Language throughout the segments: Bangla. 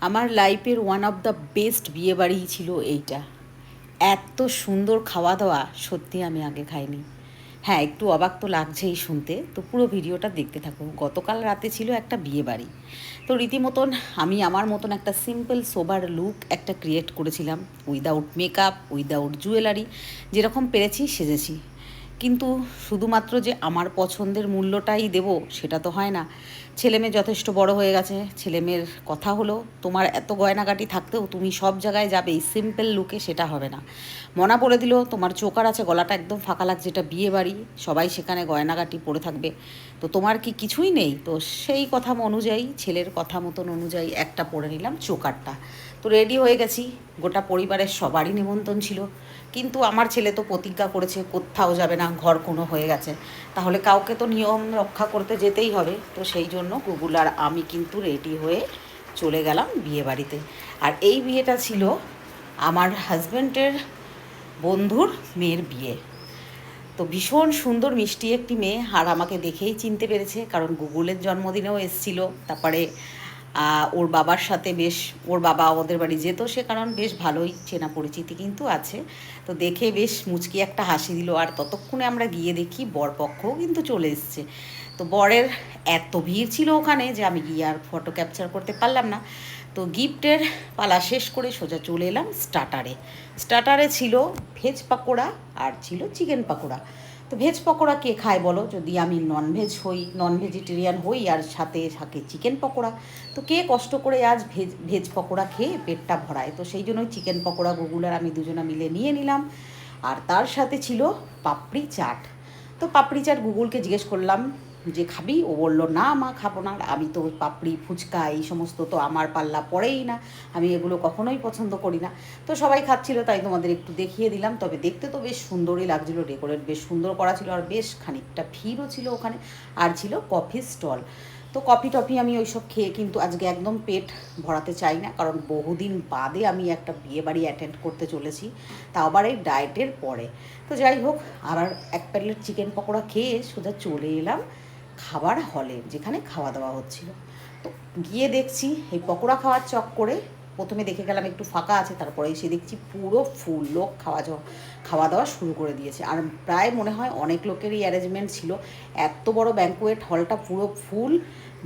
আমার লাইফের ওয়ান অফ দ্য বেস্ট বিয়েবাড়ি ছিল এইটা। এত সুন্দর খাওয়া দাওয়া সত্যি আমি আগে খাইনি। হ্যাঁ, একটু অবাক তো লাগছেই শুনতে, তো পুরো ভিডিওটা দেখতে থাকো। গতকাল রাতে ছিল একটা বিয়েবাড়ি, তো রীতিমতন আমি আমার মতন একটা সিম্পল সোবার লুক একটা ক্রিয়েট করেছিলাম, উইদাউট মেকআপ, উইদাউট জুয়েলারি, যেরকম পেরেছি সেজেছি। কিন্তু শুধুমাত্র যে আমার পছন্দের মূল্যটাই দেব সেটা তো হয় না। ছেলেমেয়ে যথেষ্ট বড় হয়ে গেছে, ছেলেমেয়ের কথা হলো তোমার এত গয়নাগাটি থাকতেও তুমি সব জায়গায় যাবে এই সিম্পল লুকে, সেটা হবে না। মনা বলে দিল তোমার চোকার আছে, গলাটা একদম ফাঁকা লাগছে, এটা বিয়ে বাড়ি, সবাই সেখানে গয়নাগাটি পরে থাকবে, তো তোমার কি কিছুই নেই? তো সেই কথা অনুযায়ী, ছেলের কথা মতন অনুযায়ী একটা পরে নিলাম চোকারটা। তো রেডি হয়ে গেছি, গোটা পরিবারের সবারই নিমন্ত্রণ ছিল, কিন্তু আমার ছেলে তো প্রতিজ্ঞা করেছে কোথাও যাবে না, ঘর কোনো হয়ে গেছে, তাহলে কাউকে তো নিয়ম রক্ষা করতে যেতেই হবে। তো সেই জন্য গুগুল আর আমি কিন্তু রেডি হয়ে চলে গেলাম বিয়ে বাড়িতে। আর এই বিয়েটা ছিল আমার হাজব্যান্ডের বন্ধুর মেয়ের বিয়ে। তো ভীষণ সুন্দর মিষ্টি একটি মেয়ে, আর আমাকে দেখেই চিনতে পেরেছে, কারণ গুগলের জন্মদিনেও এসছিল। তারপরে ওর বাবার সাথে বেশ, ওর বাবা ওদের বাড়ি যেত সে, কারণ বেশ ভালোই চেনা পরিচিতি কিন্তু আছে। তো দেখে বেশ মুচকি একটা হাসি দিল। আর ততক্ষণে আমরা গিয়ে দেখি বরপক্ষও কিন্তু চলে এসছে। তো বরের এত ভিড় ছিল ওখানে যে আমি গিয়ে আর ফটো ক্যাপচার করতে পারলাম না। তো গিফটের পালা শেষ করে সোজা চলে এলাম স্টার্টারে। স্টার্টারে ছিল ভেজ পাকোড়া আর ছিল চিকেন পাকোড়া। তো ভেজ পকোড়া কে খায় বলো, যদি আমি নন ভেজিটেরিয়ান হই আর সাথে থাকে চিকেন পকোড়া, তো কে কষ্ট করে আজ ভেজ পকোড়া খেয়ে পেটটা ভরায়? তো সেই জন্যই চিকেন পকোড়া গুগল আর আমি দুজনা মিলে নিয়ে নিলাম। আর তার সাথে ছিল পাপড়ি চাট। তো পাপড়ি চাট গুগলকে জিজ্ঞেস করলাম যে খাবি, ও বললো না মা খাবো না। আর আমি তো পাপড়ি ফুচকা এই সমস্ত তো আমার পাল্লা পড়েই না, আমি এগুলো কখনোই পছন্দ করি না। তো সবাই খাচ্ছিল তাই তোমাদের একটু দেখিয়ে দিলাম। তবে দেখতে তো বেশ সুন্দরই লাগছিলো, ডেকোরেট বেশ সুন্দর করা ছিল, আর বেশ খানিকটা ভিড়ও ছিল ওখানে। আর ছিল কফি স্টল। তো কফি টফি আমি ওইসব খেয়ে কিন্তু আজকে একদম পেট ভরাতে চাই না, কারণ বহুদিন বাদে আমি একটা বিয়েবাড়ি অ্যাটেন্ড করতে চলেছি, তাও আবার এই ডায়েটের পরে। তো যাই হোক, আর এক প্লেট চিকেন পকোড়া খেয়ে সোজা চলে এলাম খাবার হলে, যেখানে খাওয়া দাওয়া হচ্ছিল। তো গিয়ে দেখছি এই পকোড়া খাওয়ার চক্করে প্রথমে দেখে গেলাম একটু ফাঁকা আছে, তারপরে এসে দেখছি পুরো ফুল, লোক খাওয়া দাওয়া শুরু করে দিয়েছে। আর প্রায় মনে হয় অনেক লোকেরই অ্যারেঞ্জমেন্ট ছিল, এত বড় ব্যাঙ্কোয়েট হলটা পুরো ফুল।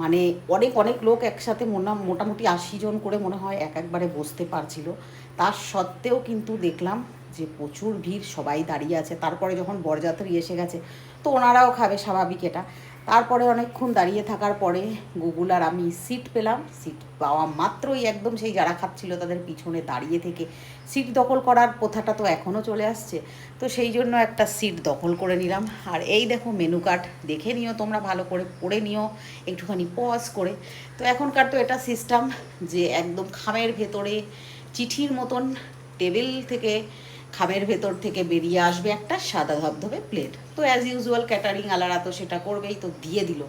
মানে অনেক অনেক লোক একসাথে মোটামুটি 80 জন করে মনে হয় একবারে বসতে পারছিল। তার সত্ত্বেও কিন্তু দেখলাম যে প্রচুর ভিড়, সবাই দাঁড়িয়ে আছে। তারপরে যখন বরযাত্রী এসে গেছে তো ওনারাও খাবে, স্বাভাবিক এটা। তারপরে অনেকক্ষণ দাঁড়িয়ে থাকার পরে গুগল আর আমি সিট পেলাম। সিট পাওয়া মাত্রই একদম সেই যারা খাচ্ছিল তাদের পিছনে দাঁড়িয়ে থেকে সিট দখল করার প্রথাটা তো এখনও চলে আসছে, তো সেই জন্য একটা সিট দখল করে নিলাম। আর এই দেখো মেনু কার্ড, দেখে নিও তোমরা, ভালো করে পড়ে নিও একটুখানি পজ করে। তো এখনকার তো এটা সিস্টেম যে একদম খামের ভেতরে চিঠির মতন টেবিল থেকে, খামের ভেতর থেকে বেরিয়ে আসবে একটা সাদা ধবধবে প্লেট। তো অ্যাজ ইউজুয়াল ক্যাটারিং আলারা তো সেটা করবেই, তো দিয়ে দিল।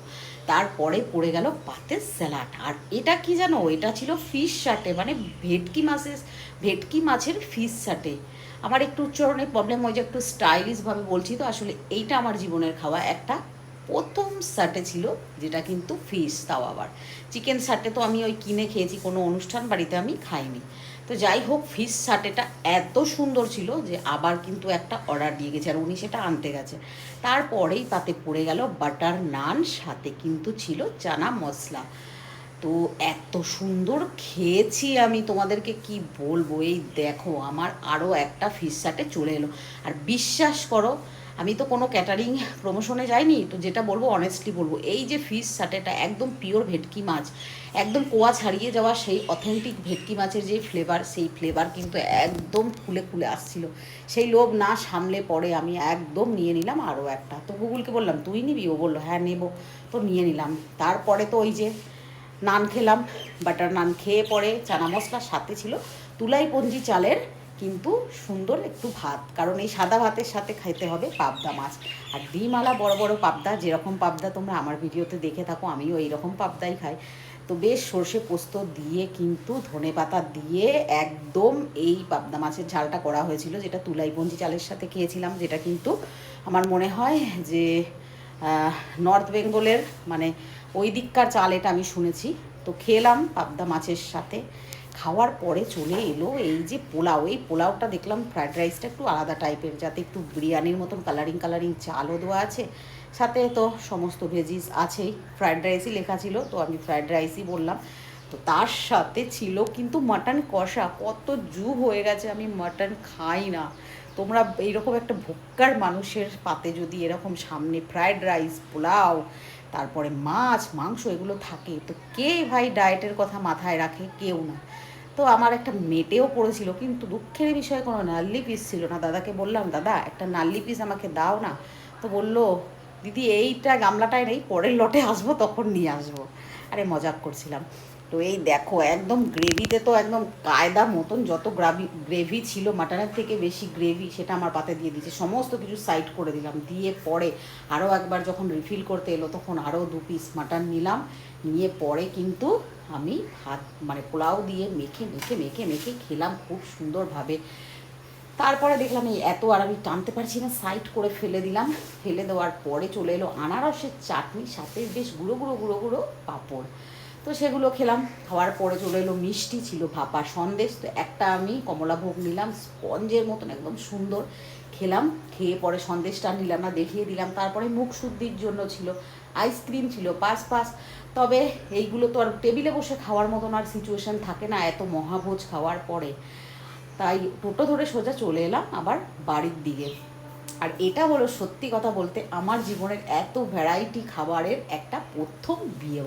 তারপরে পড়ে গেল পাতের স্যালাড। আর এটা কি জানো, এটা ছিল ফিশ সাটে, মানে ভেটকি মাছের ফিশ সাটে। আমার একটু উচ্চারণের প্রবলেম হয় যে একটু স্টাইলিশভাবে বলছি, তো আসলে এইটা আমার জীবনের খাওয়া একটা প্রথম সাটে ছিল, যেটা কিন্তু ফিশ, তাও আবার চিকেন সাটে তো আমি ওই কিনে খেয়েছি, কোনো অনুষ্ঠান বাড়িতে আমি খাইনি। তো যাই হোক, ফিশ সাটেটা এত সুন্দর ছিল যে আবার কিন্তু একটা অর্ডার দিয়ে গেছে, আর উনি সেটা আনতে গেছে। তারপরেই তাতে পড়ে গেল বাটার নান, সাথে কিন্তু ছিল চানা মশলা। তো এত সুন্দর খেয়েছি আমি, তোমাদেরকে কি বলবো। এই দেখো আমার আরও একটা ফিশ সাটে চলে এলো। আর বিশ্বাস করো, আমি তো কোনো ক্যাটারিং প্রমোশনে যাইনি, তো যেটা বলবো অনেস্টলি বলবো, এই যে ফিশ সাটেটা একদম পিওর ভেটকি মাছ, একদম কোয়া ছাড়িয়ে যাওয়া সেই অথেন্টিক ভেটকি মাছের যে ফ্লেভার, সেই ফ্লেভার কিন্তু একদম খুলে খুলে আসছিল। সেই লোভ না সামলে পরে আমি একদম নিয়ে নিলাম আরও একটা। তো গুগলকে বললাম তুই নিবি, ও বললো হ্যাঁ নেবো। তো নিয়ে নিলাম। তারপরে তো ওই যে নান খেলাম, বাটার নান খেয়ে পরে চানা মশলার সাথে ছিল তুলাইপঞ্জি চালের কিন্তু সুন্দর একটু ভাত, কারণ এই সাদা ভাতের সাথে খাইতে হবে পাবদা মাছ। আর ডিমওয়ালা বড় বড় পাবদা, যেরকম পাবদা তোমরা আমার ভিডিওতে দেখে থাকো, আমিও এইরকম পাবদাই খাই। তো বেশ সর্ষে পোস্ত দিয়ে কিন্তু ধনে পাতা দিয়ে একদম এই পাবদা মাছের ঝালটা করা হয়েছিল, যেটা তুলাইপঞ্জি চালের সাথে খেয়েছিলাম, যেটা কিন্তু আমার মনে হয় যে নর্থ বেঙ্গলের মানে ওই দিককার চাল, এটা আমি শুনেছি। তো খেলাম পাবদা মাছের সাথে, খাওয়ার পরে চলে এলো এই যে পোলাও, এই পোলাওটা দেখলাম ফ্রায়েড রাইসটা একটু আলাদা টাইপের, যাতে একটু বিরিয়ানির মতন কালারিং কালারিং চালও দেওয়া আছে, সাথে তো সমস্ত ভেজিস আছেই, ফ্রায়েড রাইসই লেখা ছিল তো আমি ফ্রায়েড রাইসই বললাম। তো তার সাথে ছিল কিন্তু মাটন কষা, কত যুগ হয়ে গেছে আমি মাটন খাই না। তোমরা এইরকম একটা ভোক্কার মানুষের পাতে যদি এরকম সামনে ফ্রায়েড রাইস, পোলাও, তারপরে মাছ মাংস এগুলো থাকে, তো কে ভাই ডায়েটের কথা মাথায় রাখে? কেউ না। তো আমার একটা মেটেও পড়েছিল, কিন্তু দুঃখের বিষয়ে কোনো নাল্লি পিস ছিল না। দাদাকে বললাম, দাদা একটা নাল্লি পিস আমাকে দাও না। তো বললো, দিদি এইটা গামলাটায় নেই, পরের লটে আসবো তখন নিয়ে আসবো। আরে মজাক করছিলাম। তো এই দেখো একদম গ্রেভিতে তো একদম কায়দা মতন যত গ্রেভি ছিল, মাটনের থেকে বেশি গ্রেভি, সেটা আমার পাতে দিয়ে দিয়েছে। সমস্ত কিছু সাইড করে দিলাম, দিয়ে পরে আরও একবার যখন রিফিল করতে এলো তখন আরও 2 পিস মাটন নিলাম। নিয়ে পরে কিন্তু আমি ভাত মানে পোলাও দিয়ে মেখে মেখে মেখে মেখে খেলাম খুব সুন্দরভাবে। তারপরে দেখলাম এই এত আর আমি টানতে পারছি না, সাইড করে ফেলে দিলাম। ফেলে দেওয়ার পরে চলে এলো আনারসের চাটনি, সাথে বেশ গুঁড়ো গুঁড়ো গুঁড়ো গুঁড়ো পাঁপড়। তো সেগুলো খেলাম। খাওয়ার পরে চলে এলো মিষ্টি, ছিল ভাপা সন্দেশ। তো একটা আমি কমলাভোগ নিলাম, স্পঞ্জের মতন একদম সুন্দর। খেলাম, খেয়ে পরে সন্দেশটা নিলাম না, দেখিয়ে দিলাম। তারপরে মুখ শুদ্ধির জন্য ছিল আইসক্রিম, ছিল পাস পাস। তবে এইগুলো তো আর টেবিলে বসে খাওয়ার মতন আর সিচুয়েশান থাকে না এত মহাভোজ খাওয়ার পরে। তাই টোটো ধরে সোজা চলে এলাম আবার বাড়ির দিকে। আর এটা হলো সত্যি কথা বলতে আমার জীবনের এত ভ্যারাইটি খাবারের একটা প্রথম বিয়ে।